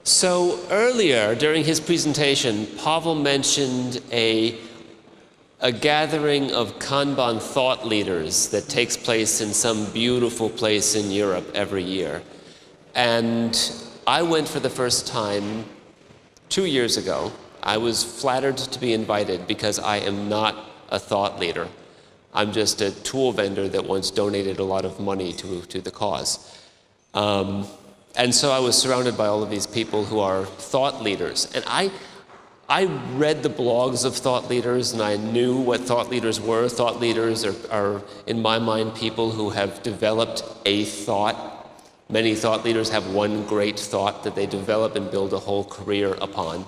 So earlier during his presentation, Pavel mentioned a gathering of Kanban thought leaders that takes place in some beautiful place in Europe every year. And I went for the first time 2 years ago. I was flattered to be invited because I am not a thought leader. I'm just a tool vendor that once donated a lot of money to the cause. And so I was surrounded by all of these people who are thought leaders. And I read the blogs of thought leaders, and I knew what thought leaders were. Thought leaders are, in my mind, people who have developed a thought. Many thought leaders have one great thought that they develop and build a whole career upon.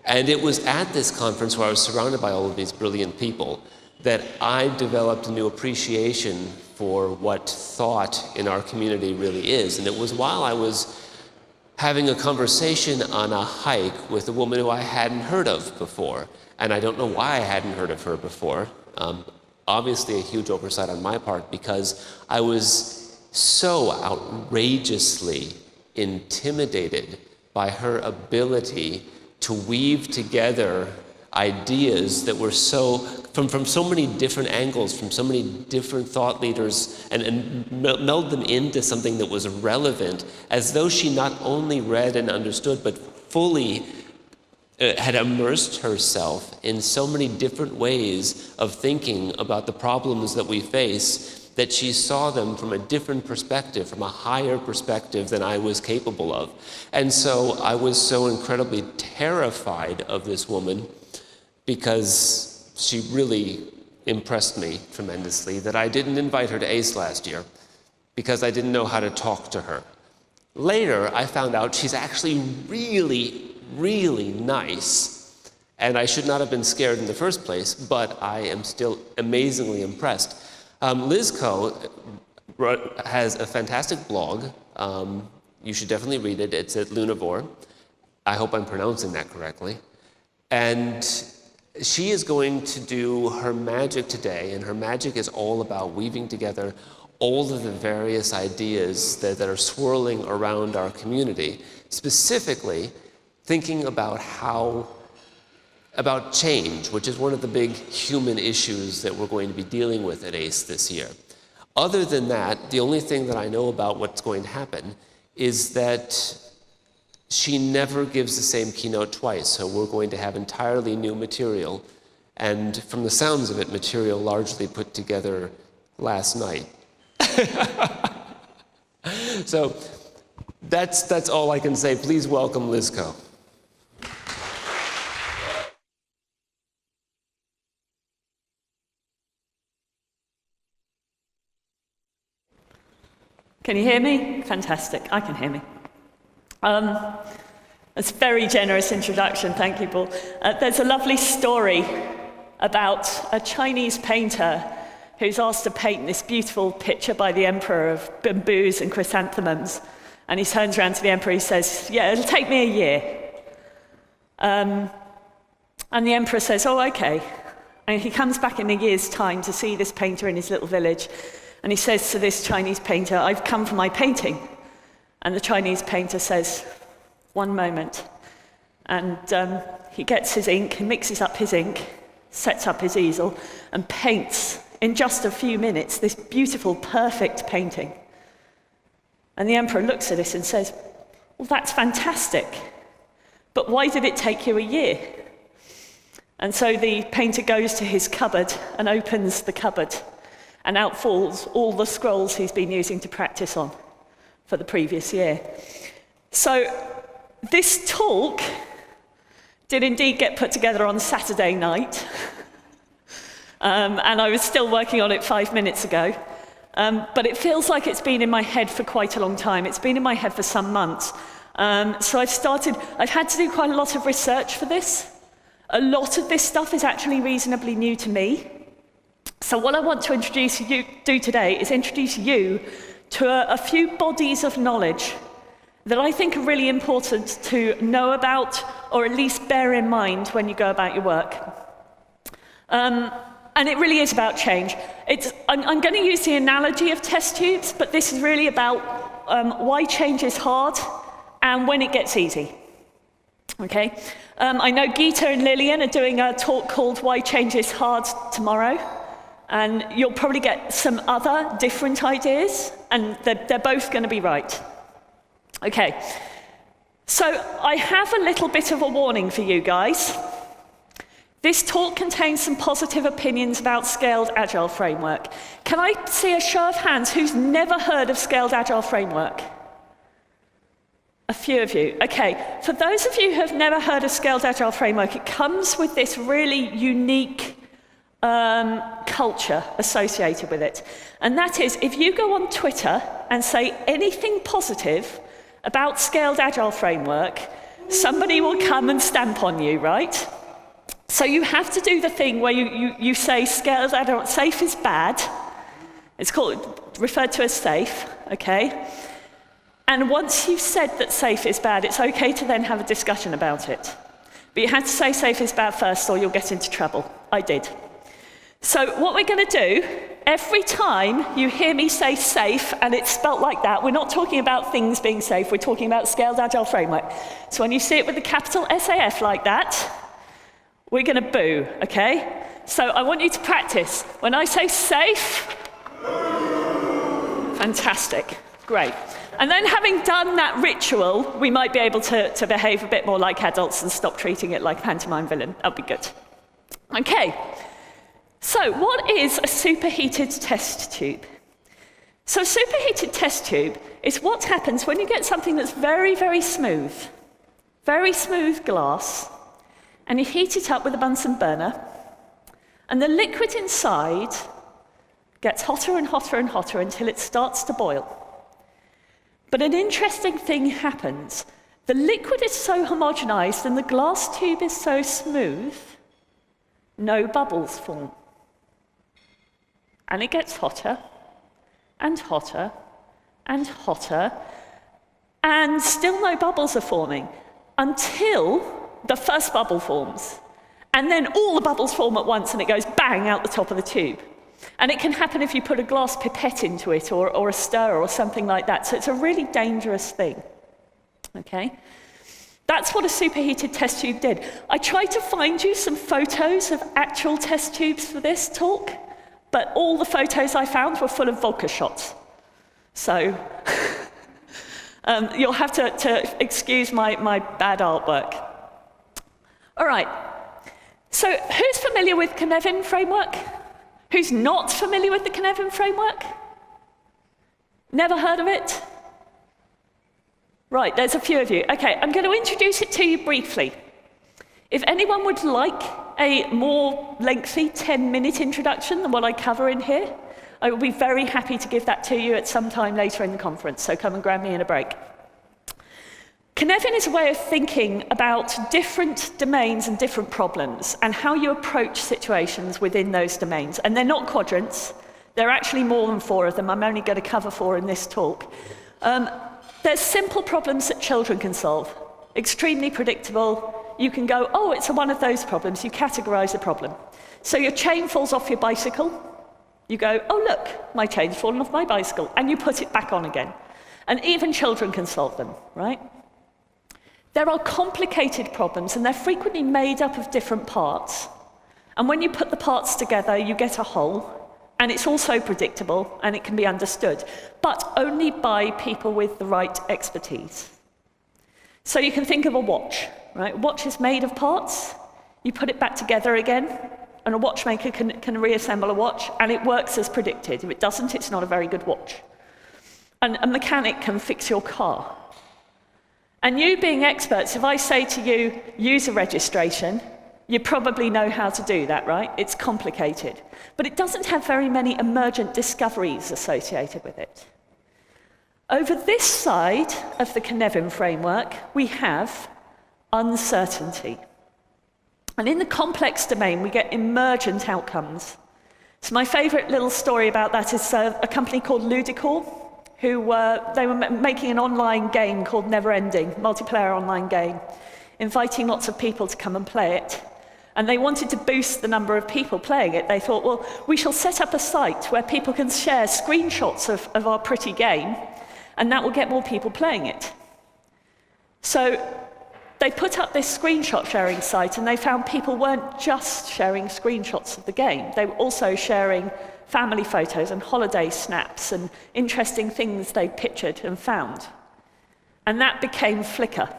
And it was at this conference where I was surrounded by all of these brilliant people that I developed a new appreciation for what thought in our community really is. And it was while I was having a conversation on a hike with a woman who I hadn't heard of before. And I don't know why I hadn't heard of her before. Obviously a huge oversight on my part, because I was so outrageously intimidated by her ability to weave together ideas that were from so many different angles, from so many different thought leaders, and meld them into something that was relevant, as though she not only read and understood, but fully had immersed herself in so many different ways of thinking about the problems that we face, that she saw them from a different perspective, from a higher perspective than I was capable of. And so I was so incredibly terrified of this woman, because she really impressed me tremendously, that I didn't invite her to ACE last year because I didn't know how to talk to her. Later, I found out she's actually really, really nice, and I should not have been scared in the first place, but I am still amazingly impressed. Liz Keogh has a fantastic blog. You should definitely read it. It's at Lunavore. I hope I'm pronouncing that correctly. And she is going to do her magic today, and her magic is all about weaving together all of the various ideas that are swirling around our community, specifically thinking about about change, which is one of the big human issues that we're going to be dealing with at ACE this year. Other than that, the only thing that I know about what's going to happen is that she never gives the same keynote twice, so we're going to have entirely new material, and from the sounds of it, material largely put together last night. So that's all I can say. Please welcome Liz Keogh. Can you hear me? Fantastic, I can hear me. That's a very generous introduction, thank you, Paul. There's a lovely story about a Chinese painter who's asked to paint this beautiful picture by the emperor of bamboos and chrysanthemums. And he turns around to the emperor, he says, yeah, it'll take me a year. And the emperor says, oh, okay. And he comes back in a year's time to see this painter in his little village. And he says to this Chinese painter, I've come for my painting. And the Chinese painter says, one moment. And he gets his ink, he mixes up his ink, sets up his easel, and paints in just a few minutes this beautiful, perfect painting. And the emperor looks at this and says, well, that's fantastic, but why did it take you a year? And so the painter goes to his cupboard and opens the cupboard, and out falls all the scrolls he's been using to practice on for the previous year. So this talk did indeed get put together on Saturday night, and I was still working on it 5 minutes ago, but it feels like it's been in my head for quite a long time. It's been in my head for some months. So I've had to do quite a lot of research for this. A lot of this stuff is actually reasonably new to me. So what I want to do today is introduce you to a few bodies of knowledge that I think are really important to know about, or at least bear in mind when you go about your work. And it really is about change. I'm going to use the analogy of test tubes, but this is really about why change is hard and when it gets easy. Okay, I know Geeta and Lillian are doing a talk called Why Change is Hard tomorrow, and you'll probably get some other different ideas, and they're both going to be right. Okay, so I have a little bit of a warning for you guys. This talk contains some positive opinions about Scaled Agile Framework. Can I see a show of hands who's never heard of Scaled Agile Framework? A few of you. Okay, for those of you who have never heard of Scaled Agile Framework, it comes with this really unique culture associated with it. And that is, if you go on Twitter and say anything positive about Scaled Agile Framework, somebody will come and stamp on you, right? So you have to do the thing where you say Scaled Agile, safe is bad. It's referred to as safe, okay? And once you've said that safe is bad, it's okay to then have a discussion about it. But you have to say safe is bad first or you'll get into trouble. I did. So what we're going to do, every time you hear me say safe, and it's spelt like that, we're not talking about things being safe, we're talking about Scaled Agile Framework. So when you see it with the capital SAF like that, we're going to boo, okay? So I want you to practice. When I say safe, fantastic, great. And then having done that ritual, we might be able to behave a bit more like adults and stop treating it like a pantomime villain. That'll be good. Okay, so what is a superheated test tube? So a superheated test tube is what happens when you get something that's very, very smooth glass, and you heat it up with a Bunsen burner, and the liquid inside gets hotter and hotter and hotter until it starts to boil. But an interesting thing happens. The liquid is so homogenized and the glass tube is so smooth, no bubbles form. And it gets hotter and hotter and hotter, and still no bubbles are forming until the first bubble forms. And then all the bubbles form at once and it goes bang out the top of the tube. And it can happen if you put a glass pipette into it or a stirrer or something like that. So it's a really dangerous thing. Okay? That's what a superheated test tube did. I tried to find you some photos of actual test tubes for this talk, but all the photos I found were full of vodka shots. So you'll have to excuse my bad artwork. All right. So who's familiar with Keynesian framework? Who's not familiar with the Keynesian framework? Never heard of it? Right, there's a few of you. Okay, I'm going to introduce it to you briefly. If anyone would like a more lengthy 10-minute introduction than what I cover in here, I will be very happy to give that to you at some time later in the conference, so come and grab me in a break. Keynesian is a way of thinking about different domains and different problems and how you approach situations within those domains. And they're not quadrants. There are actually more than 4 of them. I'm only going to cover 4 in this talk. There's simple problems that children can solve. Extremely predictable. You can go, oh, it's one of those problems. You categorize a problem. So your chain falls off your bicycle. You go, oh, look, my chain's fallen off my bicycle. And you put it back on again. And even children can solve them, right? There are complicated problems, and they're frequently made up of different parts. And when you put the parts together, you get a whole, and it's also predictable, and it can be understood, but only by people with the right expertise. So you can think of a watch, right? A watch is made of parts. You put it back together again, and a watchmaker can reassemble a watch, and it works as predicted. If it doesn't, it's not a very good watch. And a mechanic can fix your car. And you being experts, if I say to you, user registration, you probably know how to do that, right? It's complicated. But it doesn't have very many emergent discoveries associated with it. Over this side of the Keynesian framework, we have uncertainty. And in the complex domain, we get emergent outcomes. So my favorite little story about that is a company called Ludicor, who they were making an online game called Neverending, multiplayer online game, inviting lots of people to come and play it. And they wanted to boost the number of people playing it. They thought, well, we shall set up a site where people can share screenshots of our pretty game, and that will get more people playing it. So they put up this screenshot sharing site, and they found people weren't just sharing screenshots of the game. They were also sharing family photos and holiday snaps and interesting things they pictured and found. And that became Flickr.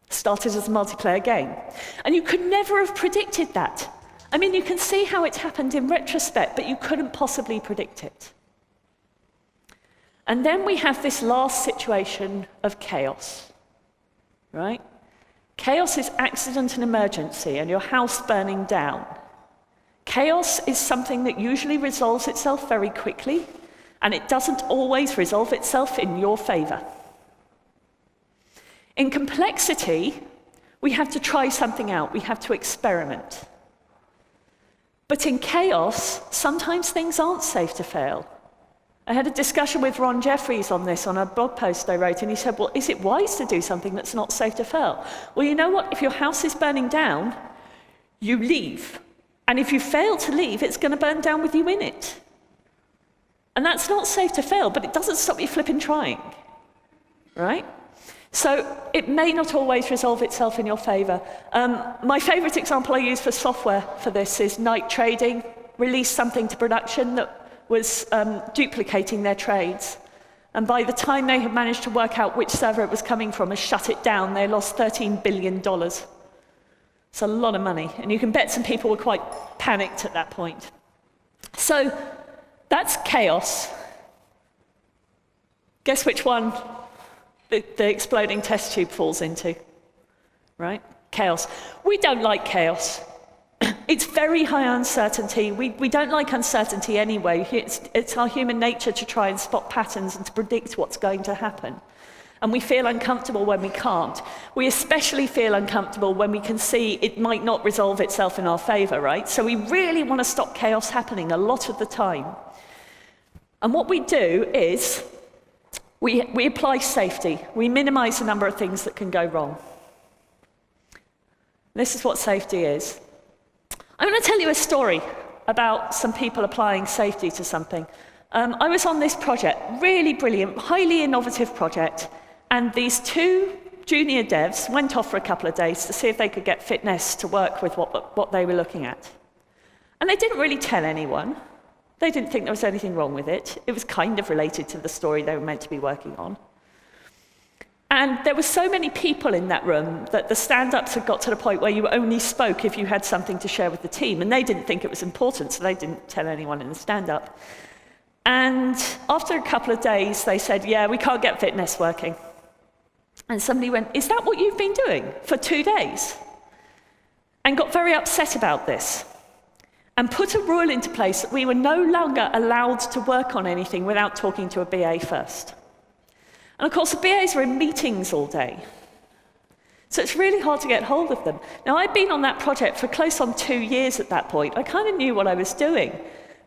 Started as a multiplayer game. And you could never have predicted that. I mean, you can see how it happened in retrospect, but you couldn't possibly predict it. And then we have this last situation of chaos, right? Chaos is accident and emergency, and your house burning down. Chaos is something that usually resolves itself very quickly, and it doesn't always resolve itself in your favor. In complexity, we have to try something out, we have to experiment. But in chaos, sometimes things aren't safe to fail. I had a discussion with Ron Jeffries on this on a blog post I wrote, and he said, well, is it wise to do something that's not safe to fail? Well, you know what? If your house is burning down, you leave. And if you fail to leave, it's going to burn down with you in it. And that's not safe to fail, but it doesn't stop you flipping trying, right? So it may not always resolve itself in your favor. My favorite example I use for software for this is night trading. Released something to production that was duplicating their trades. And by the time they had managed to work out which server it was coming from and shut it down, they lost $13 billion. It's a lot of money. And you can bet some people were quite panicked at that point. So that's chaos. Guess which one the exploding test tube falls into, right? Chaos. We don't like chaos. It's very high uncertainty. We don't like uncertainty anyway. It's our human nature to try and spot patterns and to predict what's going to happen. And we feel uncomfortable when we can't. We especially feel uncomfortable when we can see it might not resolve itself in our favor, right? So we really want to stop chaos happening a lot of the time. And what we do is we apply safety. We minimize the number of things that can go wrong. This is what safety is. I'm going to tell you a story about some people applying safety to something. I was on this project, really brilliant, highly innovative project, and these two junior devs went off for a couple of days to see if they could get fitness to work with what they were looking at. And they didn't really tell anyone. They didn't think there was anything wrong with it. It was kind of related to the story they were meant to be working on. And there were so many people in that room that the stand-ups had got to the point where you only spoke if you had something to share with the team, and they didn't think it was important, so they didn't tell anyone in the stand-up. And after a couple of days, they said, yeah, we can't get fitness working. And somebody went, is that what you've been doing for 2 days? And got very upset about this, and put a rule into place that we were no longer allowed to work on anything without talking to a BA first. And of course, the BAs were in meetings all day. So it's really hard to get hold of them. Now, I'd been on that project for close on 2 years at that point. I kind of knew what I was doing.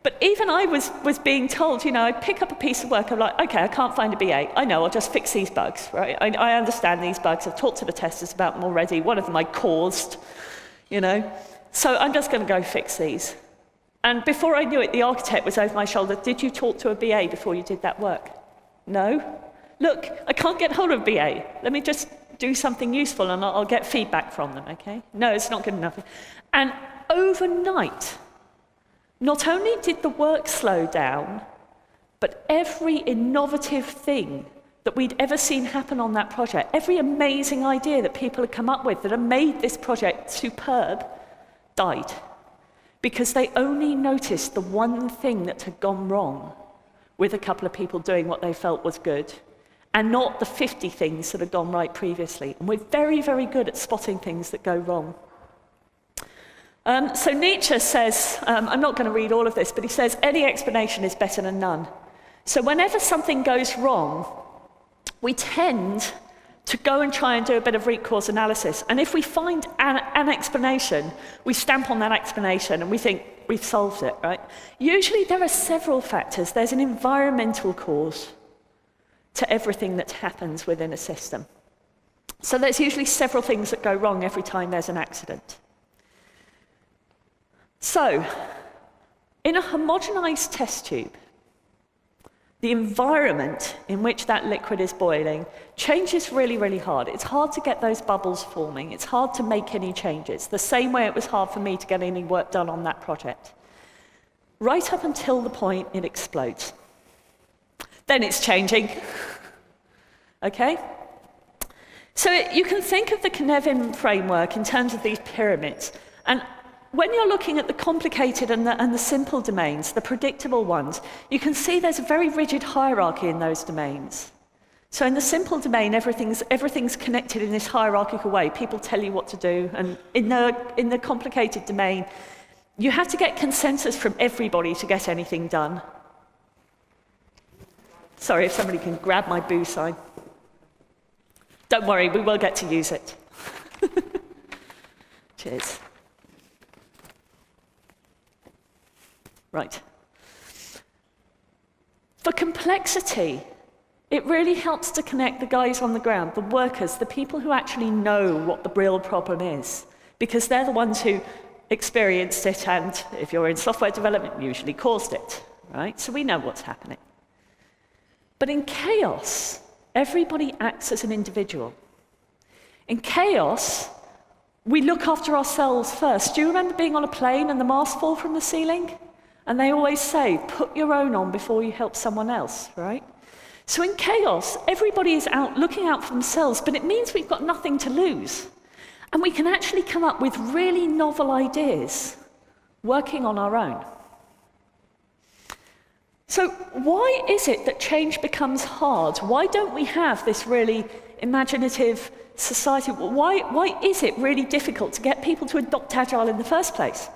But even I was being told, you know, I'd pick up a piece of work, I'm like, okay, I can't find a BA. I know, I'll just fix these bugs, right? I understand these bugs. I've talked to the testers about them already. One of them I caused, you know. So I'm just going to go fix these. And before I knew it, the architect was over my shoulder. Did you talk to a BA before you did that work? No. Look, I can't get hold of BA. Let me just do something useful and I'll get feedback from them, okay? No, it's not good enough. And overnight, not only did the work slow down, but every innovative thing that we'd ever seen happen on that project, every amazing idea that people had come up with that had made this project superb, died. Because they only noticed the one thing that had gone wrong with a couple of people doing what they felt was good, and not the 50 things that had gone right previously. And we're very, very good at spotting things that go wrong. So Nietzsche says, I'm not going to read all of this, but he says, any explanation is better than none. So whenever something goes wrong, we tend to go and try and do a bit of root cause analysis. And if we find an explanation, we stamp on that explanation and we think we've solved it, right? Usually there are several factors. There's an environmental cause to everything that happens within a system. So there's usually several things that go wrong every time there's an accident. So, in a homogenized test tube, the environment in which that liquid is boiling changes really, really hard. It's hard to get those bubbles forming. It's hard to make any changes, the same way it was hard for me to get any work done on that project. Right up until the point it explodes. Then it's changing. Okay? So you can think of the Keynesian framework in terms of these pyramids. And when you're looking at the complicated and the simple domains, the predictable ones, you can see there's a very rigid hierarchy in those domains. So in the simple domain, everything's connected in this hierarchical way. People tell you what to do. And in the complicated domain, you have to get consensus from everybody to get anything done. Sorry, if somebody can grab my boo sign. Don't worry, we will get to use it. Cheers. Right. For complexity, it really helps to connect the guys on the ground, the workers, the people who actually know what the real problem is, because they're the ones who experienced it and, if you're in software development, usually caused it, right? So we know what's happening. But in chaos, everybody acts as an individual. In chaos, we look after ourselves first. Do you remember being on a plane and the mask fall from the ceiling? And they always say, put your own on before you help someone else, right? So in chaos, everybody is out looking out for themselves, but it means we've got nothing to lose. And we can actually come up with really novel ideas working on our own. So why is it that change becomes hard? Why don't we have this really imaginative society? Why is it really difficult to get people to adopt Agile in the first place?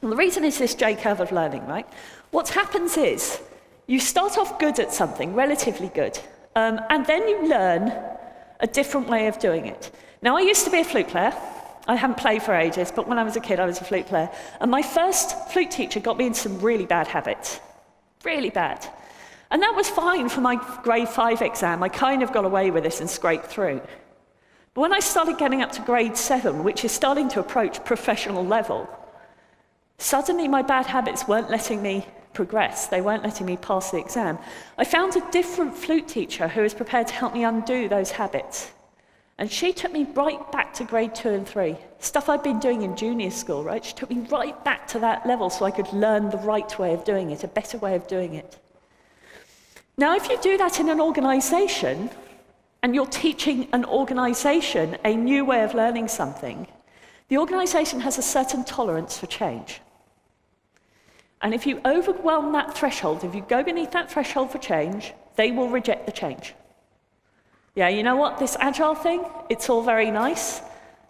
Well, the reason is this J-curve of learning, right? What happens is you start off good at something, relatively good, and then you learn a different way of doing it. Now, I used to be a flute player. I haven't played for ages, but when I was a kid, I was a flute player. And my first flute teacher got me into some really bad habits. Really bad. And that was fine for my grade 5 exam. I kind of got away with this and scraped through. But when I started getting up to grade 7, which is starting to approach professional level, suddenly my bad habits weren't letting me progress. They weren't letting me pass the exam. I found a different flute teacher who was prepared to help me undo those habits. And she took me right back to grade 2 and 3. Stuff I'd been doing in junior school, right? She took me right back to that level so I could learn the right way of doing it, a better way of doing it. Now, if you do that in an organization, and you're teaching an organization a new way of learning something, the organization has a certain tolerance for change. And if you overwhelm that threshold, if you go beneath that threshold for change, they will reject the change. Yeah, you know what, this Agile thing, it's all very nice.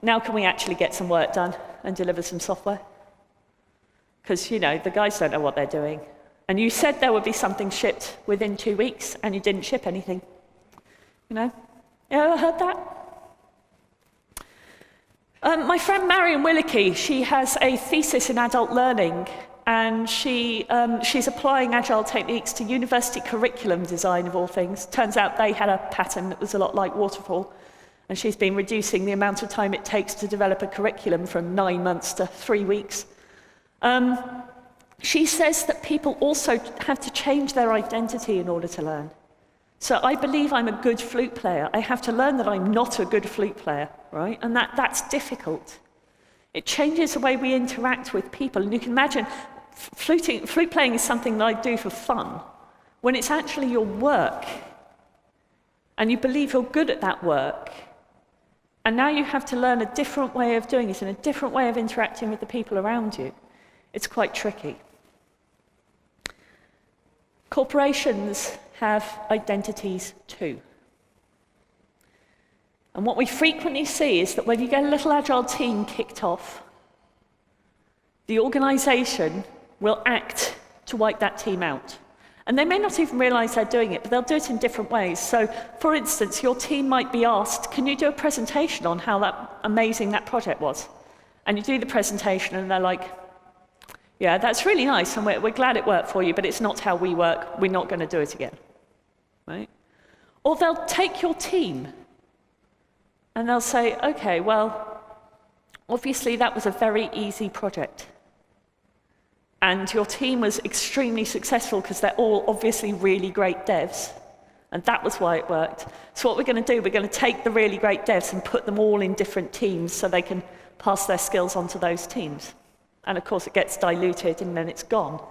Now can we actually get some work done and deliver some software? Because, you know, the guys don't know what they're doing. And you said there would be something shipped within 2 weeks, and you didn't ship anything. You know? You ever heard that? My friend Marion Willicke, she has a thesis in adult learning, and she's applying Agile techniques to university curriculum design, of all things. Turns out they had a pattern that was a lot like waterfall, and she's been reducing the amount of time it takes to develop a curriculum from 9 months to 3 weeks. She says that people also have to change their identity in order to learn. So I believe I'm a good flute player. I have to learn that I'm not a good flute player, right? And that's difficult. It changes the way we interact with people. And you can imagine, flute playing is something that I do for fun. When it's actually your work, and you believe you're good at that work, and now you have to learn a different way of doing it and a different way of interacting with the people around you, it's quite tricky. Corporations have identities too. And what we frequently see is that when you get a little Agile team kicked off, the organization will act to wipe that team out. And they may not even realize they're doing it, but they'll do it in different ways. So, for instance, your team might be asked, can you do a presentation on how amazing that project was? And you do the presentation, and they're like, yeah, that's really nice, and we're glad it worked for you, but it's not how we work. We're not going to do it again. Right? Or they'll take your team, and they'll say, okay, well, obviously that was a very easy project. and your team was extremely successful because they're all obviously really great devs, and that was why it worked. So what we're going to do, we're going to take the really great devs and put them all in different teams so they can pass their skills on to those teams. And of course, it gets diluted and then it's gone.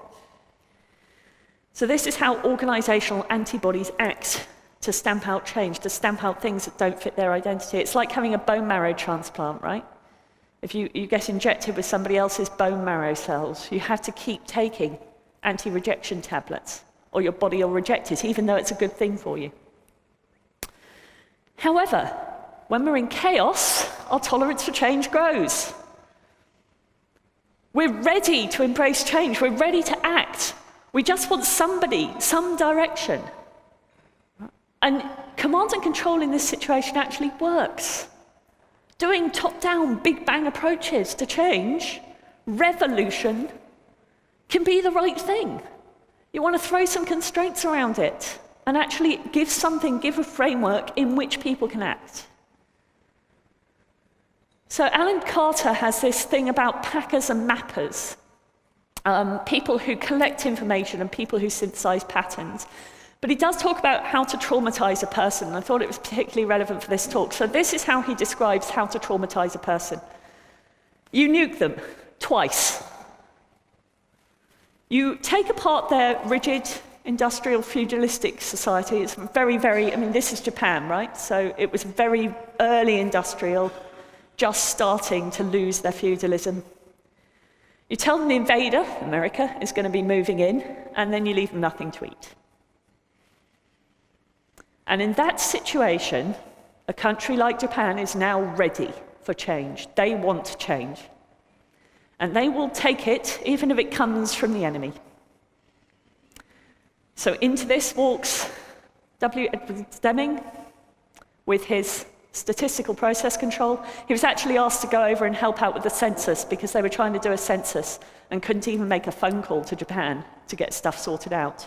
So this is how organizational antibodies act to stamp out change, to stamp out things that don't fit their identity. It's like having a bone marrow transplant, right? If you get injected with somebody else's bone marrow cells, you have to keep taking anti-rejection tablets, or your body will reject it, even though it's a good thing for you. However, when we're in chaos, our tolerance for change grows. We're ready to embrace change. We're ready to act. We just want somebody, some direction. And command and control in this situation actually works. Doing top-down, big bang approaches to change, revolution, can be the right thing. You want to throw some constraints around it and actually give a framework in which people can act. So Alan Carter has this thing about packers and mappers, people who collect information and people who synthesize patterns. But he does talk about how to traumatize a person, and I thought it was particularly relevant for this talk. So this is how he describes how to traumatize a person. You nuke them twice. You take apart their rigid, industrial, feudalistic society. It's very, this is Japan, right? So it was very early industrial, just starting to lose their feudalism. You tell them the invader, America, is going to be moving in, and then you leave them nothing to eat. And in that situation, a country like Japan is now ready for change. They want change. And they will take it, even if it comes from the enemy. So into this walks W. Edward Deming with his statistical process control. He was actually asked to go over and help out with the census because they were trying to do a census and couldn't even make a phone call to Japan to get stuff sorted out.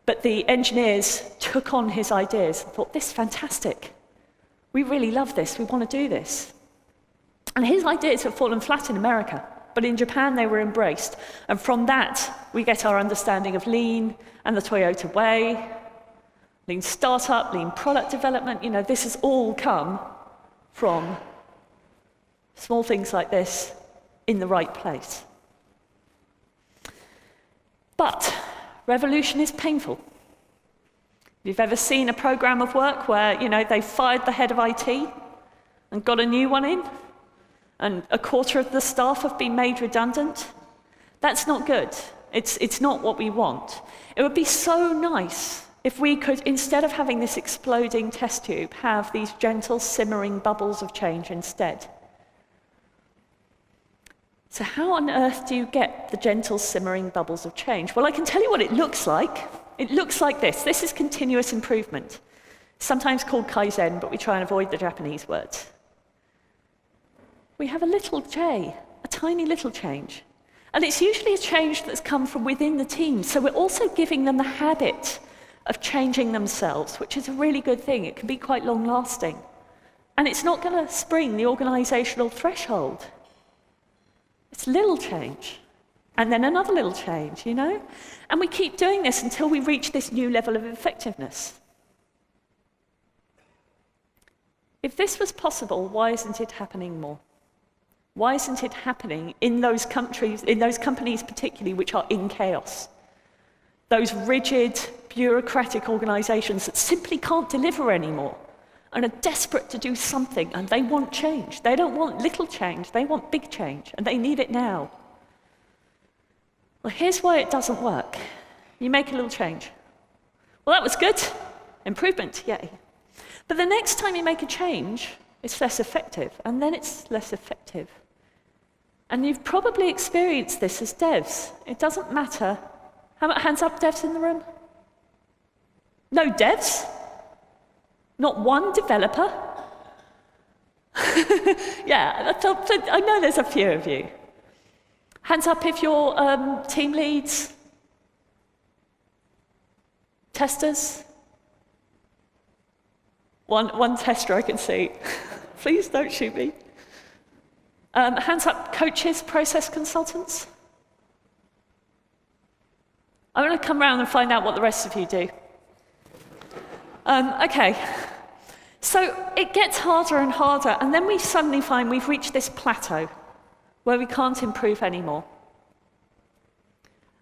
But the engineers took on his ideas and thought, this is fantastic. We really love this. We want to do this. And his ideas have fallen flat in America, but in Japan they were embraced. And from that, we get our understanding of lean and the Toyota way, lean startup, lean product development. This has all come from small things like this in the right place. But revolution is painful. If you've ever seen a program of work where, they fired the head of IT and got a new one in, and a quarter of the staff have been made redundant, that's not good. It's not what we want. It would be so nice if we could, instead of having this exploding test tube, have these gentle, simmering bubbles of change instead. So how on earth do you get the gentle, simmering bubbles of change? Well, I can tell you what it looks like. It looks like this. This is continuous improvement, sometimes called Kaizen, but we try and avoid the Japanese words. We have a little J, a tiny little change. And it's usually a change that's come from within the team. So we're also giving them the habit of changing themselves, which is a really good thing. It can be quite long-lasting. And it's not going to spring the organizational threshold. It's little change, and then another little change, And we keep doing this until we reach this new level of effectiveness. If this was possible, why isn't it happening more? Why isn't it happening in those countries, in those companies particularly, which are in chaos? Those rigid, bureaucratic organizations that simply can't deliver anymore and are desperate to do something, and they want change. They don't want little change, they want big change, and they need it now. Well, here's why it doesn't work. You make a little change. Well, that was good. Improvement, yay. But the next time you make a change, it's less effective, and then it's less effective. And you've probably experienced this as devs. It doesn't matter. How about hands up, devs in the room? No devs? Not one developer? Yeah, I know there's a few of you. Hands up if you're team leads, testers. One tester I can see. Please don't shoot me. Hands up coaches, process consultants. I'm going to come around and find out what the rest of you do. Okay. So it gets harder and harder, and then we suddenly find we've reached this plateau where we can't improve anymore.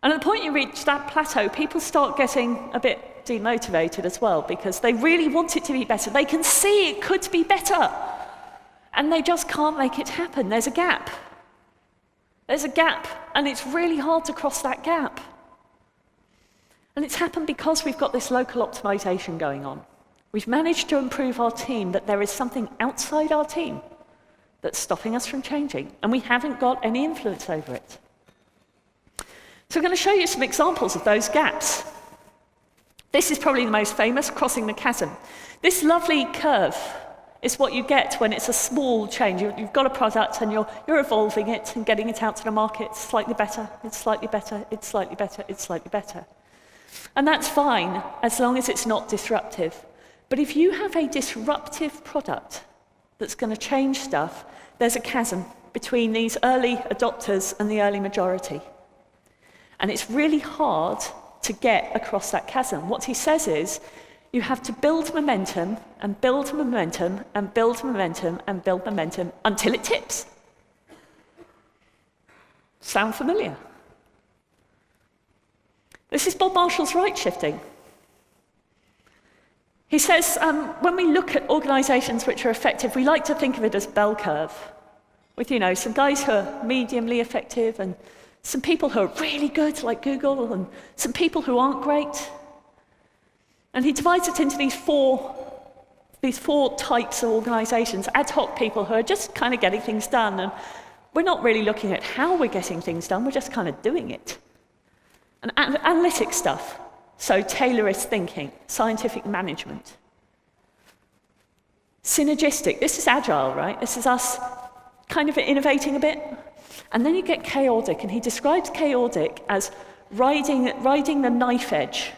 And at the point you reach that plateau, people start getting a bit demotivated as well, because they really want it to be better. They can see it could be better, and they just can't make it happen. There's a gap. There's a gap, and it's really hard to cross that gap. And it's happened because we've got this local optimization going on. We've managed to improve our team, but there is something outside our team that's stopping us from changing, and we haven't got any influence over it. So I'm going to show you some examples of those gaps. This is probably the most famous, crossing the chasm. This lovely curve is what you get when it's a small change. You've got a product and you're evolving it and getting it out to the market. It's slightly better, it's slightly better, it's slightly better, it's slightly better. And that's fine, as long as it's not disruptive. But if you have a disruptive product that's going to change stuff, there's a chasm between these early adopters and the early majority. And it's really hard to get across that chasm. What he says is, you have to build momentum, and build momentum, and build momentum, and build momentum until it tips. Sound familiar? This is Bob Marshall's right shifting. He says, when we look at organizations which are effective, we like to think of it as bell curve, with, some guys who are mediumly effective, and some people who are really good, like Google, and some people who aren't great. And he divides it into these four types of organizations: ad hoc people who are just kind of getting things done, and we're not really looking at how we're getting things done, we're just kind of doing it. And analytic stuff, so tailorist thinking, scientific management. Synergistic, this is agile, right? This is us kind of innovating a bit. And then you get chaotic, and he describes chaotic as riding the knife edge,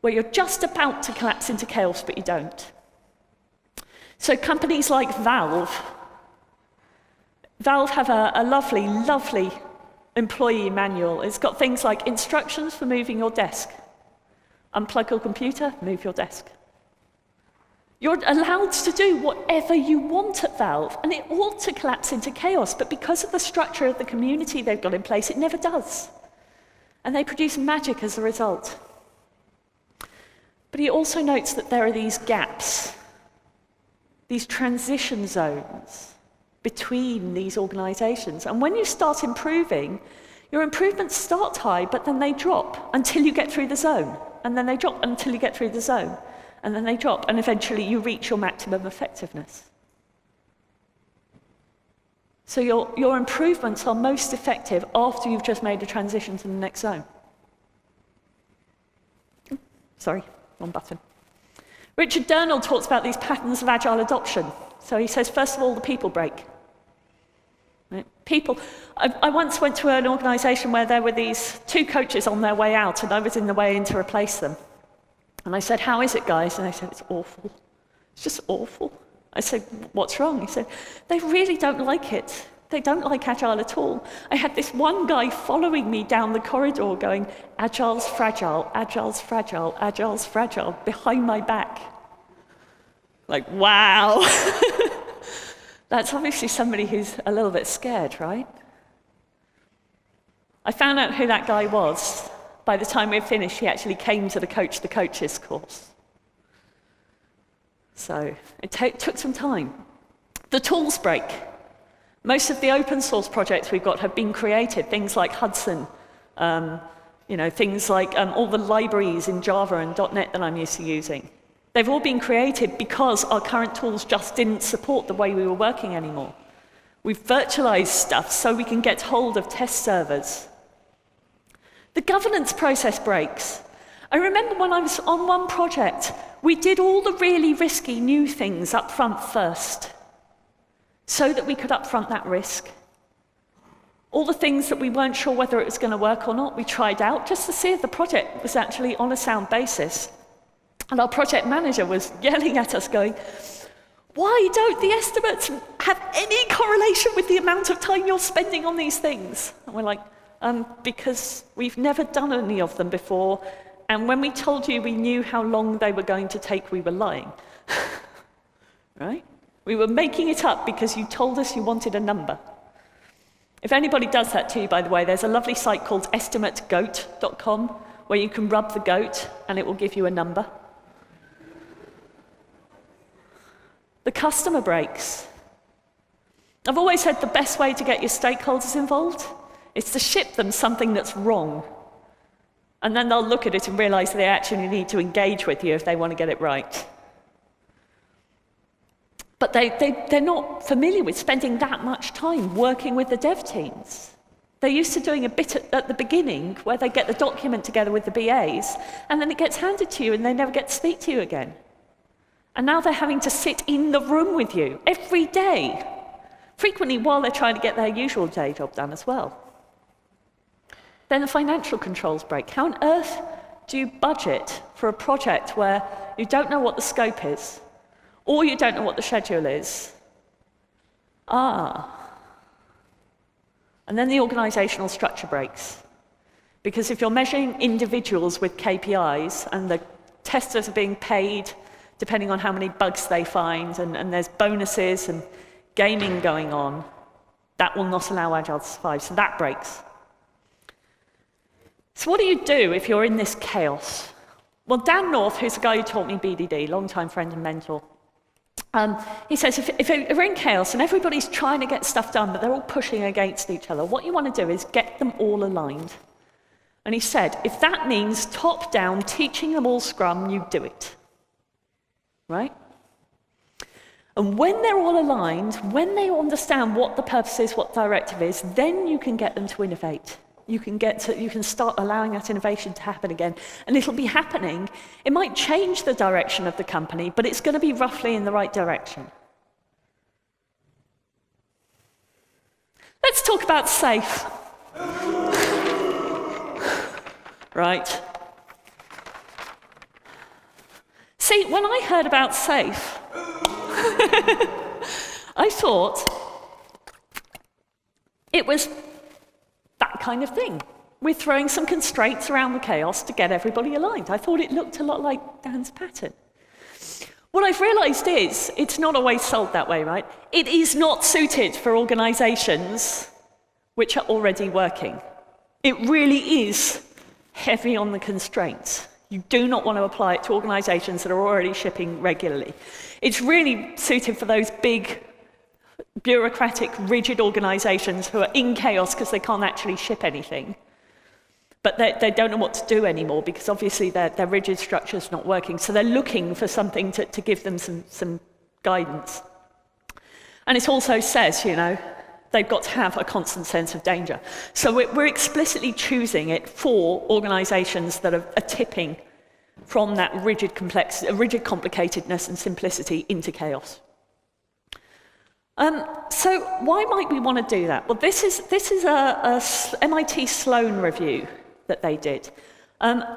where you're just about to collapse into chaos, but you don't. So companies like Valve have a lovely, lovely employee manual. It's got things like instructions for moving your desk. Unplug your computer, move your desk. You're allowed to do whatever you want at Valve, and it ought to collapse into chaos, but because of the structure of the community they've got in place, it never does. And they produce magic as a result. But he also notes that there are these gaps, these transition zones between these organizations. And when you start improving, your improvements start high, but then they drop until you get through the zone. And then they drop until you get through the zone. And then they drop, and eventually you reach your maximum effectiveness. So your improvements are most effective after you've just made a transition to the next zone. Sorry, wrong button. Richard Durnall talks about these patterns of agile adoption. So he says, first of all, the people break. Right? People. I once went to an organization where there were these two coaches on their way out, and I was in the way in to replace them. And I said, how is it, guys? And they said, it's awful. It's just awful. I said, what's wrong? He said, they really don't like it. They don't like Agile at all. I had this one guy following me down the corridor going, Agile's fragile, Agile's fragile, Agile's fragile, behind my back. Like, wow. That's obviously somebody who's a little bit scared, right? I found out who that guy was. By the time we had finished, he actually came to the coaches course. So it took some time. The tools break. Most of the open source projects we've got have been created, things like Hudson, things like all the libraries in Java and .NET that I'm used to using. They've all been created because our current tools just didn't support the way we were working anymore. We've virtualized stuff so we can get hold of test servers. The governance process breaks. I remember when I was on one project, we did all the really risky new things up front first, so that we could upfront that risk. All the things that we weren't sure whether it was going to work or not, we tried out just to see if the project was actually on a sound basis. And our project manager was yelling at us going, why don't the estimates have any correlation with the amount of time you're spending on these things? And we're like, because we've never done any of them before, and when we told you we knew how long they were going to take, we were lying. Right? We were making it up because you told us you wanted a number. If anybody does that to you, by the way, there's a lovely site called estimategoat.com where you can rub the goat and it will give you a number. The customer breaks. I've always said the best way to get your stakeholders involved is to ship them something that's wrong. And then they'll look at it and realize they actually need to engage with you if they want to get it right. But they're not familiar with spending that much time working with the dev teams. They're used to doing a bit at the beginning where they get the document together with the BAs, and then it gets handed to you and they never get to speak to you again. And now they're having to sit in the room with you every day, frequently while they're trying to get their usual day job done as well. Then the financial controls break. How on earth do you budget for a project where you don't know what the scope is, or you don't know what the schedule is? And then the organizational structure breaks. Because if you're measuring individuals with KPIs and the testers are being paid depending on how many bugs they find, and there's bonuses and gaming going on, that will not allow Agile to survive, so that breaks. So what do you do if you're in this chaos? Well, Dan North, who's the guy who taught me BDD, longtime friend and mentor, he says if we're in chaos and everybody's trying to get stuff done, but they're all pushing against each other, what you want to do is get them all aligned. And he said, if that means top-down teaching them all Scrum, you do it. Right? And when they're all aligned, when they understand what the purpose is, what directive is, then you can get them to innovate. You can start allowing that innovation to happen again. And it'll be happening. It might change the direction of the company, but it's going to be roughly in the right direction. Let's talk about SAFE. Right. See, when I heard about SAFE, I thought it was that kind of thing. We're throwing some constraints around the chaos to get everybody aligned. I thought it looked a lot like Dan's pattern. What I've realized is, it's not always sold that way, right? It is not suited for organizations which are already working. It really is heavy on the constraints. You do not want to apply it to organizations that are already shipping regularly. It's really suited for those big, bureaucratic, rigid organizations who are in chaos because they can't actually ship anything. But they don't know what to do anymore because obviously their rigid structure is not working. So they're looking for something to give them some guidance. And it also says, they've got to have a constant sense of danger. So we're explicitly choosing it for organizations that are tipping from that rigid complicatedness and simplicity into chaos. So why might we want to do that? Well, this is a MIT Sloan review that they did.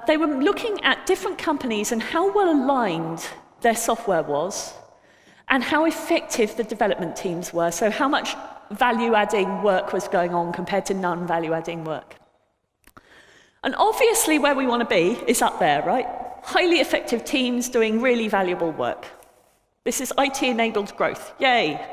They were looking at different companies and how well aligned their software was and how effective the development teams were, so how much value-adding work was going on compared to non-value-adding work. And obviously where we want to be is up there, right? Highly effective teams doing really valuable work. This is IT-enabled growth. Yay!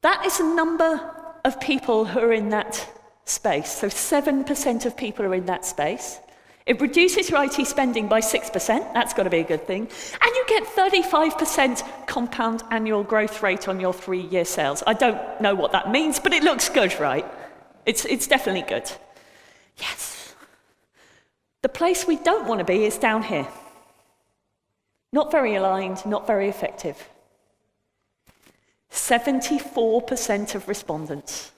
That is a number of people who are in that space. So 7% of people are in that space. It reduces your IT spending by 6%. That's got to be a good thing. And you get 35% compound annual growth rate on your 3-year sales. I don't know what that means, but it looks good, right? It's definitely good. Yes. The place we don't want to be is down here. Not very aligned, not very effective. 74% of respondents.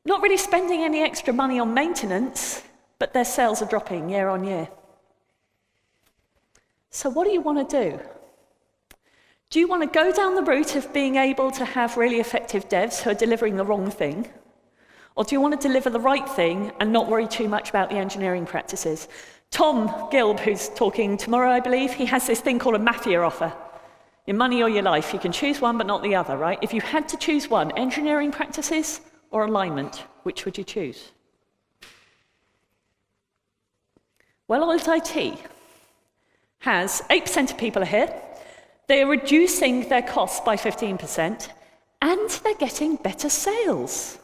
Not really spending any extra money on maintenance, but their sales are dropping year on year. So what do you want to do? Do you want to go down the route of being able to have really effective devs who are delivering the wrong thing? Or do you want to deliver the right thing and not worry too much about the engineering practices? Tom Gilb, who's talking tomorrow, I believe, he has this thing called a mafia offer. Your money or your life. You can choose one, but not the other, right? If you had to choose one, engineering practices or alignment? Which would you choose? Well, Old IT has 8% of people are here. They are reducing their costs by 15%, and they're getting better sales.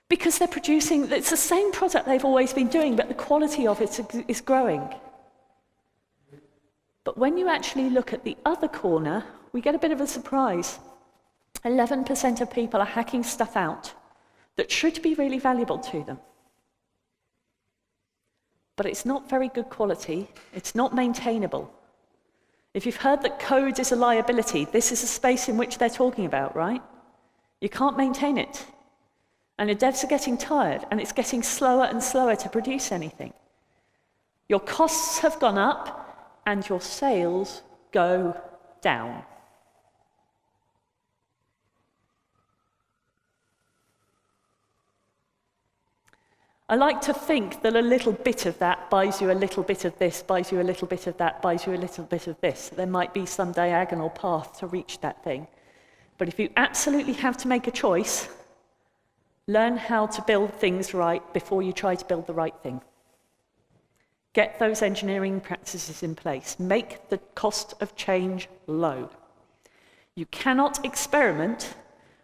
Because they're producing, it's the same product they've always been doing, but the quality of it is growing. But when you actually look at the other corner, we get a bit of a surprise. 11% of people are hacking stuff out that should be really valuable to them. But it's not very good quality, it's not maintainable. If you've heard that code is a liability, this is a space in which they're talking about, right? You can't maintain it. And the devs are getting tired, and it's getting slower and slower to produce anything. Your costs have gone up, and your sales go down. I like to think that a little bit of that buys you a little bit of this, buys you a little bit of that, buys you a little bit of this. There might be some diagonal path to reach that thing. But if you absolutely have to make a choice, learn how to build things right before you try to build the right thing. Get those engineering practices in place. Make the cost of change low. You cannot experiment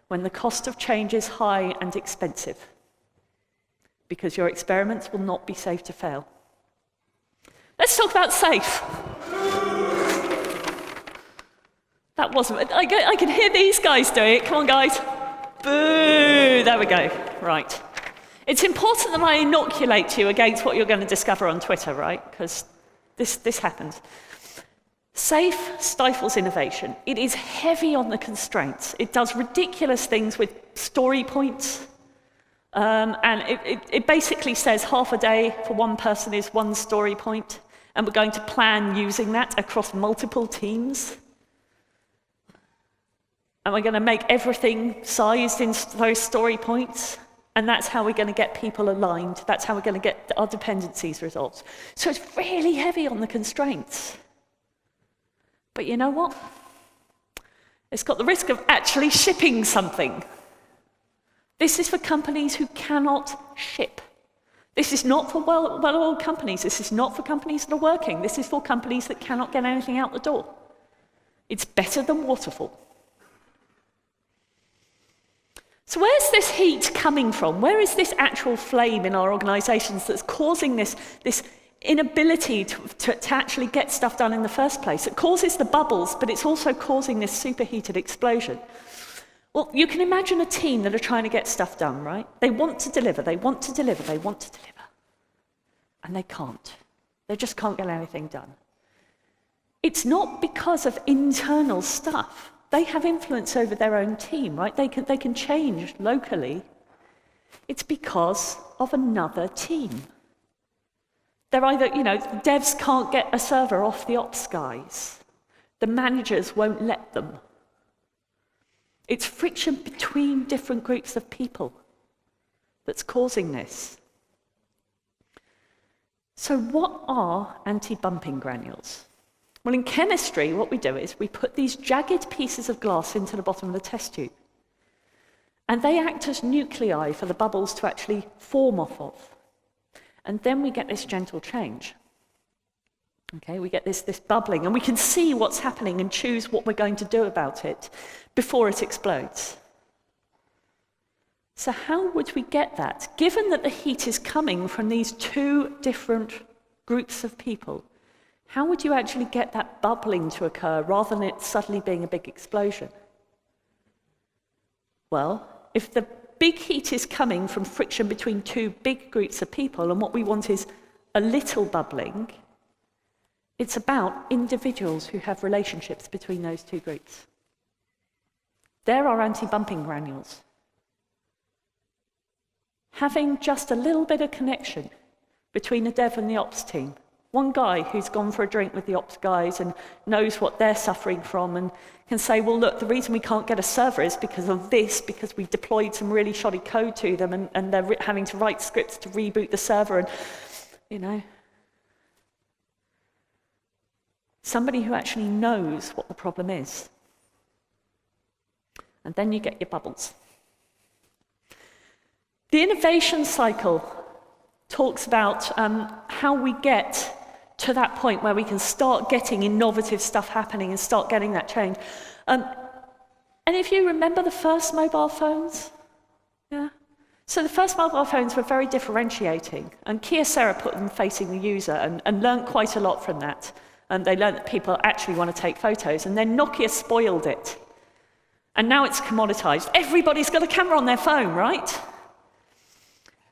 when the cost of change is high and expensive, because your experiments will not be safe to fail. Let's talk about safe. That wasn't, I can hear these guys doing it. Come on, guys. Boo, there we go. Right. It's important that I inoculate you against what you're going to discover on Twitter, right? Because this happens. Safe stifles innovation. It is heavy on the constraints. It does ridiculous things with story points. And it basically says half a day for one person is one story point, and we're going to plan using that across multiple teams. And we're going to make everything sized in those story points, and that's how we're going to get people aligned. That's how we're going to get our dependencies resolved. So it's really heavy on the constraints. But you know what? It's got the risk of actually shipping something. This is for companies who cannot ship. This is not for well-oiled companies. This is not for companies that are working. This is for companies that cannot get anything out the door. It's better than waterfall. So where's this heat coming from? Where is this actual flame in our organizations that's causing this inability to actually get stuff done in the first place? It causes the bubbles, but it's also causing this superheated explosion. Well, you can imagine a team that are trying to get stuff done, right? They want to deliver, they want to deliver, they want to deliver. And they can't. They just can't get anything done. It's not because of internal stuff. They have influence over their own team, right? They can change locally. It's because of another team. They're either, devs can't get a server off the ops guys. The managers won't let them. It's friction between different groups of people that's causing this. So what are anti-bumping granules? Well, in chemistry, what we do is we put these jagged pieces of glass into the bottom of the test tube. And they act as nuclei for the bubbles to actually form off of. And then we get this gentle change. Okay, we get this bubbling, and we can see what's happening and choose what we're going to do about it before it explodes. So how would we get that? Given that the heat is coming from these two different groups of people, how would you actually get that bubbling to occur rather than it suddenly being a big explosion? Well, if the big heat is coming from friction between two big groups of people, and what we want is a little bubbling, it's about individuals who have relationships between those two groups. There are anti-bumping granules. Having just a little bit of connection between the dev and the ops team. One guy who's gone for a drink with the ops guys and knows what they're suffering from and can say, well, look, the reason we can't get a server is because of this, because we've deployed some really shoddy code to them and they're having to write scripts to reboot the server and, somebody who actually knows what the problem is. And then you get your bubbles. The innovation cycle talks about how we get to that point where we can start getting innovative stuff happening and start getting that change. And if you remember the first mobile phones, yeah? So the first mobile phones were very differentiating, and Keogh put them facing the user and learned quite a lot from that. And they learned that people actually want to take photos, and then Nokia spoiled it. And now it's commoditized. Everybody's got a camera on their phone, right?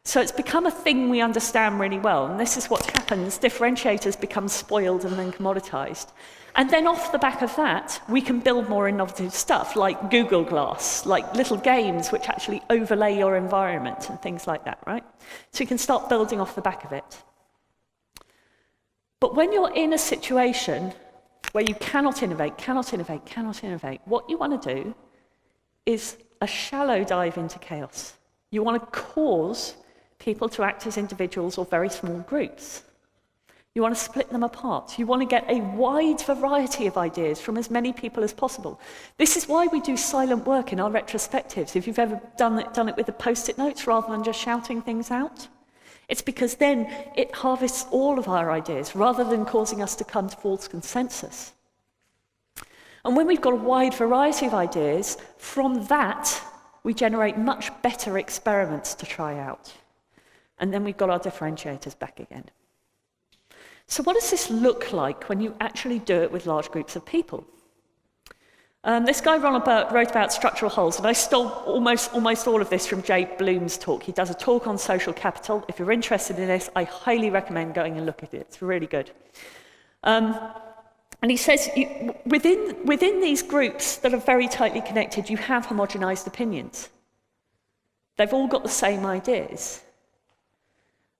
So it's become a thing we understand really well, and this is what happens. Differentiators become spoiled and then commoditized. And then off the back of that, we can build more innovative stuff, like Google Glass, like little games which actually overlay your environment and things like that, right? So you can start building off the back of it. But when you're in a situation where you cannot innovate, what you want to do is a shallow dive into chaos. You want to cause people to act as individuals or very small groups. You want to split them apart. You want to get a wide variety of ideas from as many people as possible. This is why we do silent work in our retrospectives. If you've ever done it with the post-it notes rather than just shouting things out, it's because then it harvests all of our ideas rather than causing us to come to false consensus. And when we've got a wide variety of ideas, from that, we generate much better experiments to try out. And then we've got our differentiators back again. So what does this look like when you actually do it with large groups of people? This guy wrote about structural holes, and I stole almost all of this from Jay Bloom's talk. He does a talk on social capital. If you're interested in this, I highly recommend going and look at it. It's really good. And he says, within these groups that are very tightly connected, you have homogenized opinions. They've all got the same ideas.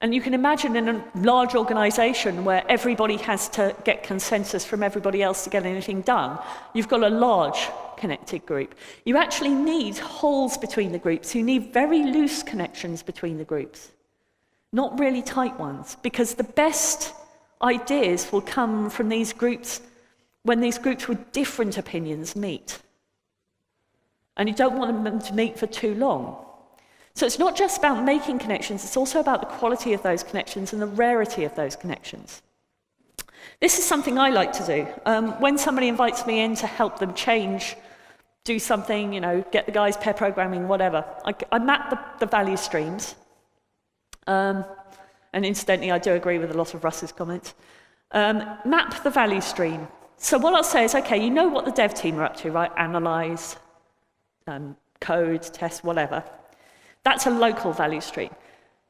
And you can imagine in a large organization where everybody has to get consensus from everybody else to get anything done, you've got a large connected group. You actually need holes between the groups. You need very loose connections between the groups, not really tight ones, because the best ideas will come from these groups when these groups with different opinions meet. And you don't want them to meet for too long. So it's not just about making connections, it's also about the quality of those connections and the rarity of those connections. This is something I like to do. When somebody invites me in to help them change, do something, get the guys pair programming, whatever, I map the value streams. And incidentally, I do agree with a lot of Russ's comments. Map the value stream. So what I'll say is, okay, you know what the dev team are up to, right? Analyze, code, test, whatever. That's a local value stream.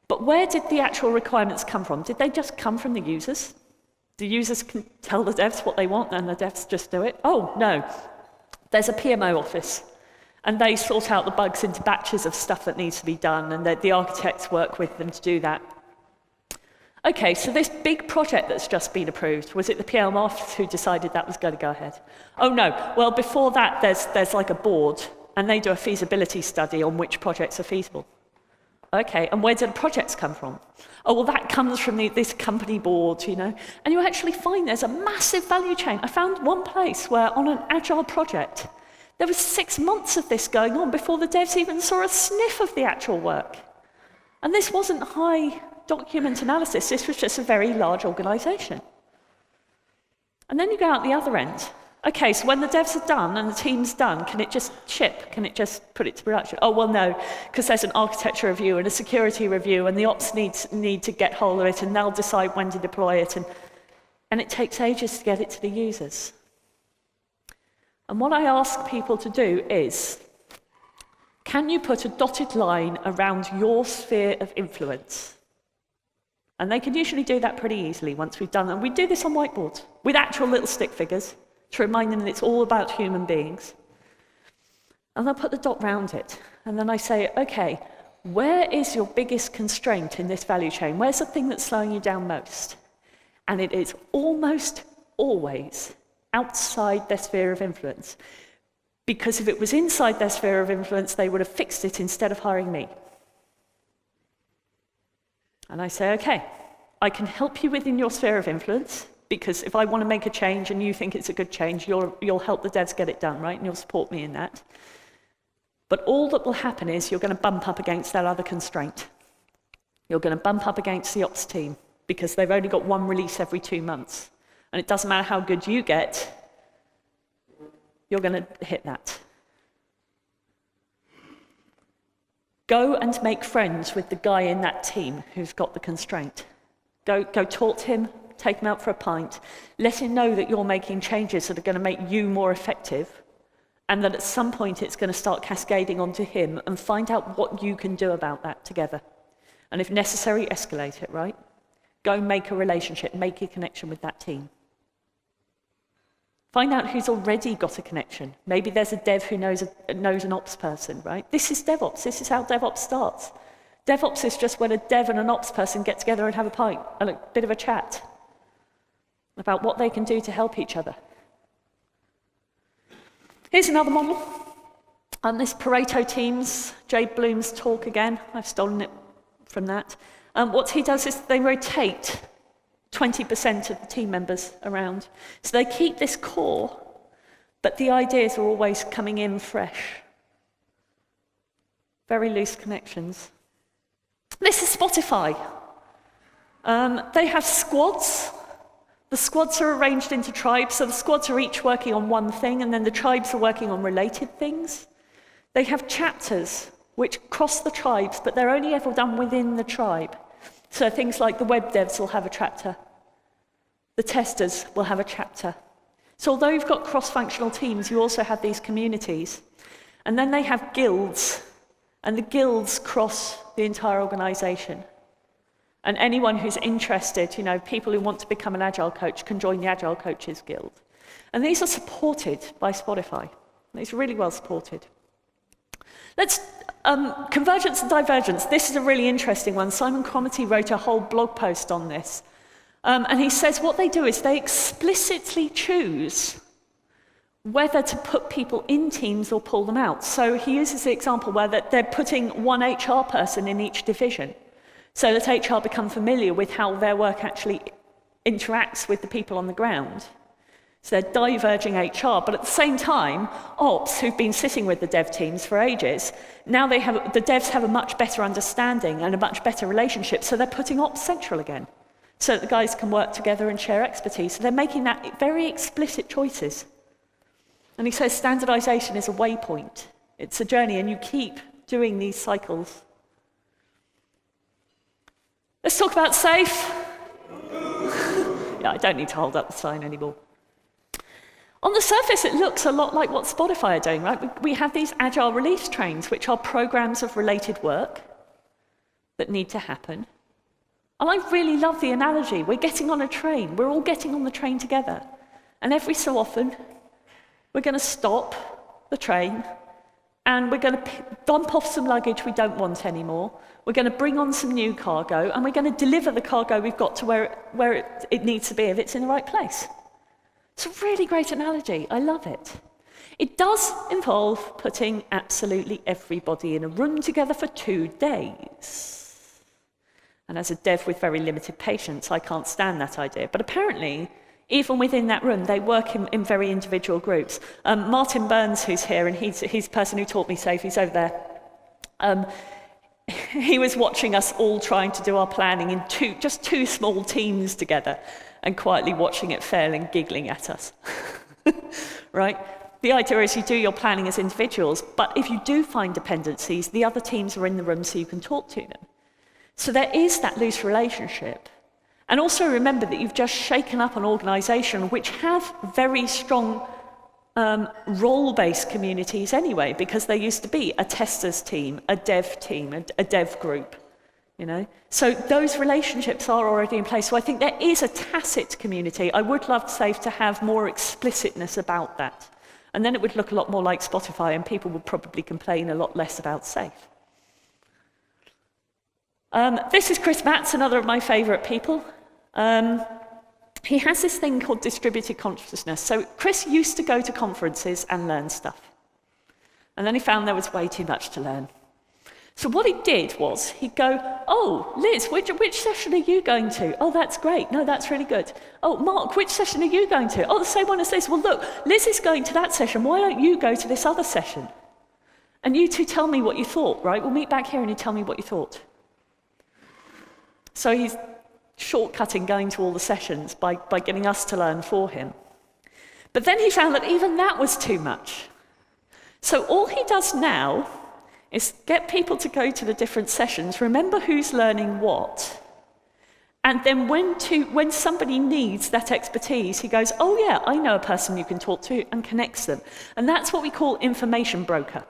But where did the actual requirements come from? Did they just come from the users? The users can tell the devs what they want and the devs just do it? Oh, no. There's a PMO office, and they sort out the bugs into batches of stuff that needs to be done, and the architects work with them to do that. Okay, so this big project that's just been approved, was it the PMO office who decided that was going to go ahead? Oh, no. Well, before that, there's like a board, and they do a feasibility study on which projects are feasible. Okay, and where do the projects come from? Oh, well, that comes from this company board, And you actually find there's a massive value chain. I found one place where on an Agile project, there was 6 months of this going on before the devs even saw a sniff of the actual work. And this wasn't high document analysis, this was just a very large organization. And then you go out the other end. Okay, so when the devs are done and the team's done, can it just ship? Can it just put it to production? Oh, well, no, because there's an architecture review and a security review, and the ops need to get hold of it, and they'll decide when to deploy it, and it takes ages to get it to the users. And what I ask people to do is, can you put a dotted line around your sphere of influence? And they can usually do that pretty easily once we've done it. And we do this on whiteboards with actual little stick figures, to remind them that it's all about human beings. And I'll put the dot round it. And then I say, okay, where is your biggest constraint in this value chain? Where's the thing that's slowing you down most? And it is almost always outside their sphere of influence. Because if it was inside their sphere of influence, they would have fixed it instead of hiring me. And I say, okay, I can help you within your sphere of influence, because if I want to make a change and you think it's a good change, you'll help the devs get it done, right? And you'll support me in that. But all that will happen is you're going to bump up against that other constraint. You're going to bump up against the ops team because they've only got one release every 2 months. And it doesn't matter how good you get, you're going to hit that. Go and make friends with the guy in that team who's got the constraint. Go talk to him, take him out for a pint, let him know that you're making changes that are going to make you more effective, and that at some point it's going to start cascading onto him, and find out what you can do about that together. And if necessary, escalate it, right? Go make a relationship, make a connection with that team. Find out who's already got a connection. Maybe there's a dev who knows an ops person, right? This is DevOps. This is how DevOps starts. DevOps is just when a dev and an ops person get together and have a pint and a bit of a chat about what they can do to help each other. Here's another model. This Pareto teams, Jade Bloom's talk again. I've stolen it from that. What he does is they rotate 20% of the team members around. So they keep this core, but the ideas are always coming in fresh. Very loose connections. This is Spotify. They have squads. The squads are arranged into tribes, so the squads are each working on one thing, and then the tribes are working on related things. They have chapters which cross the tribes, but they're only ever done within the tribe. So things like the web devs will have a chapter. The testers will have a chapter. So although you've got cross-functional teams, you also have these communities. And then they have guilds, and the guilds cross the entire organization. And anyone who's interested, people who want to become an Agile coach can join the Agile Coaches Guild. And these are supported by Spotify. These are really well supported. Convergence and divergence. This is a really interesting one. Simon Cromarty wrote a whole blog post on this. And he says what they do is they explicitly choose whether to put people in teams or pull them out. So he uses the example where they're putting one HR person in each division so that HR become familiar with how their work actually interacts with the people on the ground. So they're diverging HR, but at the same time, ops, who've been sitting with the dev teams for ages, now the devs have a much better understanding and a much better relationship, so they're putting ops central again, so that the guys can work together and share expertise. So they're making that very explicit choices. And he says standardization is a waypoint. It's a journey, and you keep doing these cycles. Let's talk about safe. Yeah, I don't need to hold up the sign anymore. On the surface, it looks a lot like what Spotify are doing, right? We have these agile release trains, which are programs of related work that need to happen. And I really love the analogy. We're getting on a train. We're all getting on the train together. And every so often, we're going to stop the train, and we're going to dump off some luggage we don't want anymore. We're going to bring on some new cargo, and we're going to deliver the cargo we've got to where it needs to be if it's in the right place. It's a really great analogy. I love it. It does involve putting absolutely everybody in a room together for 2 days. And as a dev with very limited patience, I can't stand that idea. But apparently, even within that room, they work in very individual groups. Martin Burns, who's here, and he's the person who taught me SAFE, he's over there. He was watching us all trying to do our planning in just two small teams together, and quietly watching it fail and giggling at us. Right? The idea is you do your planning as individuals, but if you do find dependencies, the other teams are in the room so you can talk to them. So there is that loose relationship. And also remember that you've just shaken up an organization which have very strong role-based communities anyway, because there used to be a testers team, a dev group. So those relationships are already in place. So I think there is a tacit community. I would love SAFE to have more explicitness about that. And then it would look a lot more like Spotify, and people would probably complain a lot less about SAFE. This is Chris Matz, another of my favorite people. He has this thing called distributed consciousness. So Chris used to go to conferences and learn stuff. And then he found there was way too much to learn. So what he did was he'd go, oh, Liz, which session are you going to? Oh, that's great. No, that's really good. Oh, Mark, which session are you going to? Oh, the same one as this. Well, look, Liz is going to that session. Why don't you go to this other session? And you two tell me what you thought, right? We'll meet back here and you tell me what you thought. So he's shortcutting going to all the sessions by getting us to learn for him. But then he found that even that was too much. So all he does now is get people to go to the different sessions, remember who's learning what, and then when somebody needs that expertise, he goes, oh yeah, I know a person you can talk to, and connects them. And that's what we call information broker.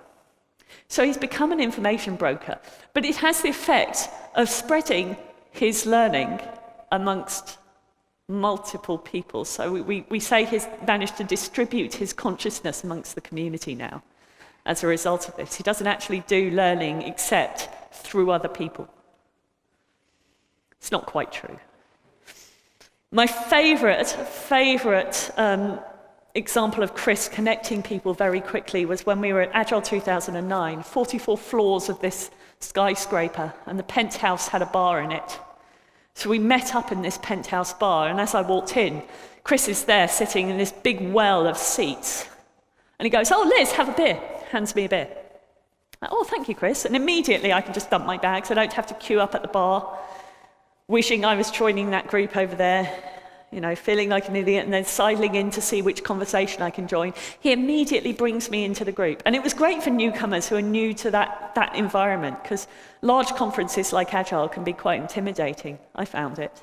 So he's become an information broker, but it has the effect of spreading his learning amongst multiple people. So we say he's managed to distribute his consciousness amongst the community now as a result of this. He doesn't actually do learning except through other people. It's not quite true. My favorite example of Chris connecting people very quickly was when we were at Agile 2009, 44 floors of this skyscraper, and the penthouse had a bar in it. So we met up in this penthouse bar, and as I walked in, Chris is there sitting in this big well of seats. And he goes, oh, Liz, have a beer. Hands me a beer. Oh, thank you, Chris. And immediately I can just dump my bags. I don't have to queue up at the bar, wishing I was joining that group over there, feeling like an idiot, and then sidling in to see which conversation I can join. He immediately brings me into the group. And it was great for newcomers who are new to that environment, because large conferences like Agile can be quite intimidating. I found it.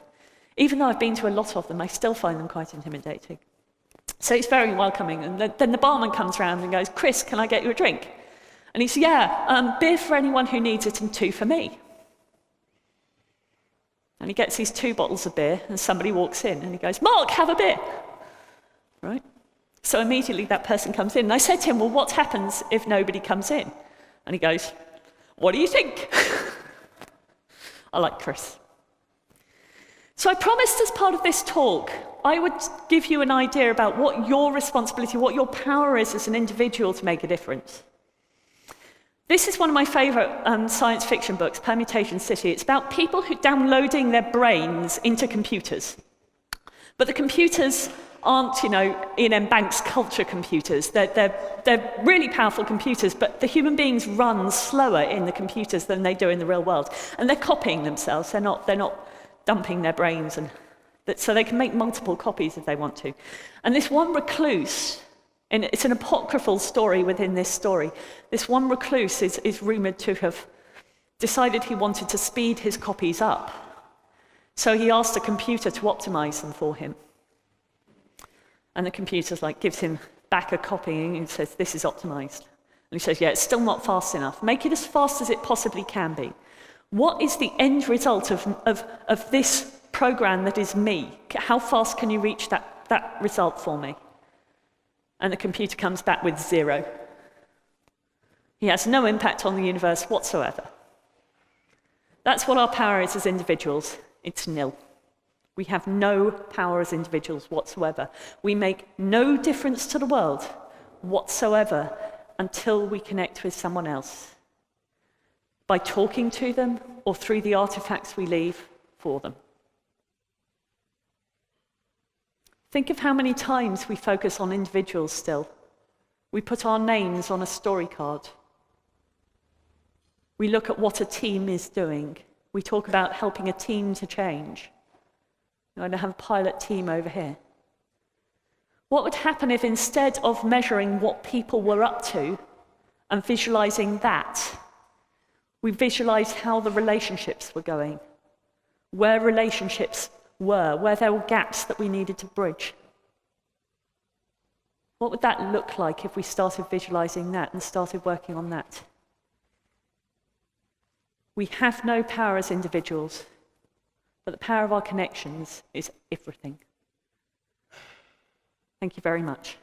Even though I've been to a lot of them, I still find them quite intimidating. So it's very welcoming. And then the barman comes around and goes, Chris, can I get you a drink? And he says, yeah, beer for anyone who needs it and 2 for me. And he gets these 2 bottles of beer, and somebody walks in, and he goes, Mark, have a beer. Right? So immediately that person comes in, and I said to him, well, what happens if nobody comes in? And he goes, what do you think? I like Chris. So I promised as part of this talk, I would give you an idea about what your responsibility, what your power is as an individual to make a difference. This is one of my favorite science fiction books, Permutation City. It's about people who downloading their brains into computers. But the computers aren't, Ian Banks' culture computers. They're really powerful computers, but the human beings run slower in the computers than they do in the real world. And they're copying themselves. They're not dumping their brains, so they can make multiple copies if they want to. And this one recluse, and it's an apocryphal story within this story. This one recluse is rumoured to have decided he wanted to speed his copies up. So he asked a computer to optimize them for him. And the computer gives him back a copy and says, this is optimized. And he says, yeah, it's still not fast enough. Make it as fast as it possibly can be. What is the end result of this program that is me? How fast can you reach that result for me? And the computer comes back with 0. He has no impact on the universe whatsoever. That's what our power is as individuals. It's nil. We have no power as individuals whatsoever. We make no difference to the world whatsoever until we connect with someone else, by talking to them or through the artifacts we leave for them. Think of how many times we focus on individuals still. We put our names on a story card. We look at what a team is doing. We talk about helping a team to change. I have a pilot team over here. What would happen if instead of measuring what people were up to and visualizing that, we visualized how the relationships were going, where relationships were, where there were gaps that we needed to bridge? What would that look like if we started visualizing that and started working on that? We have no power as individuals, but the power of our connections is everything. Thank you very much.